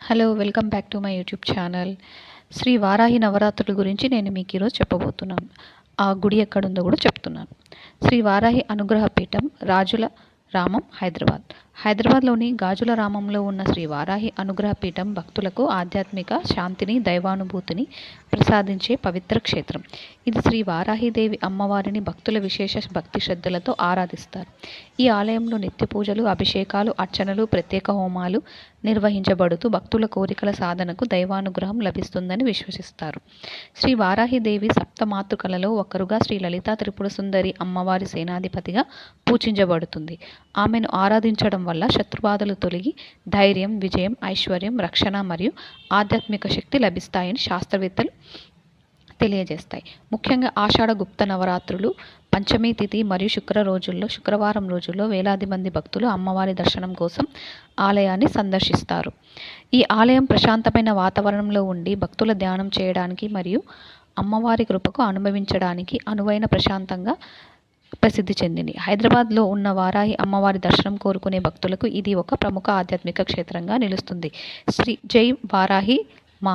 Hello welcome back to my YouTube channel. Shri Varahi నవరాత్రుల గురించి నేను మీకు ఈరోజు చెప్పబోతున్నాను. ఆ గుడి ఎక్కడుందో కూడా చెప్తున్నాను. శ్రీ వారాహి అనుగ్రహ పీఠం రాజుల రామం, హైదరాబాద్లోని గాజుల రామంలో ఉన్న శ్రీ వారాహి అనుగ్రహ పీఠం భక్తులకు ఆధ్యాత్మిక శాంతిని, దైవానుభూతిని ప్రసాదించే పవిత్ర క్షేత్రం. ఇది శ్రీ వారాహిదేవి అమ్మవారిని భక్తుల విశేష భక్తి శ్రద్ధలతో ఆరాధిస్తారు. ఈ ఆలయంలో నిత్య పూజలు, అభిషేకాలు, అర్చనలు, ప్రత్యేక హోమాలు నిర్వహించబడుతూ భక్తుల కోరికల సాధనకు దైవానుగ్రహం లభిస్తుందని విశ్వసిస్తారు. శ్రీ వారాహిదేవి సప్తమాతృకలలో ఒకరుగా శ్రీ లలితా త్రిపుర సుందరి అమ్మవారి సేనాధిపతిగా పూజించబడుతుంది. ఆమెను ఆరాధించడం వల్ల శత్రుబాధలు తొలగి ధైర్యం, విజయం, ఐశ్వర్యం, రక్షణ మరియు ఆధ్యాత్మిక శక్తి లభిస్తాయని శాస్త్రవేత్తలు తెలియజేస్తాయి. ముఖ్యంగా ఆషాఢ గుప్త నవరాత్రులు, పంచమి తిథి మరియు శుక్రవారం రోజుల్లో వేలాది మంది భక్తులు అమ్మవారి దర్శనం కోసం ఆలయాన్ని సందర్శిస్తారు. ఈ ఆలయం ప్రశాంతమైన వాతావరణంలో ఉండి భక్తుల ధ్యానం చేయడానికి మరియు అమ్మవారి కృపకు అనుభవించడానికి అనువైన ప్రశాంతంగా ప్రసిద్ధి చెందింది. హైదరాబాద్లో ఉన్న వారాహి అమ్మవారి దర్శనం కోరుకునే భక్తులకు ఇది ఒక ప్రముఖ ఆధ్యాత్మిక క్షేత్రంగా నిలుస్తుంది. జై వారాహి మా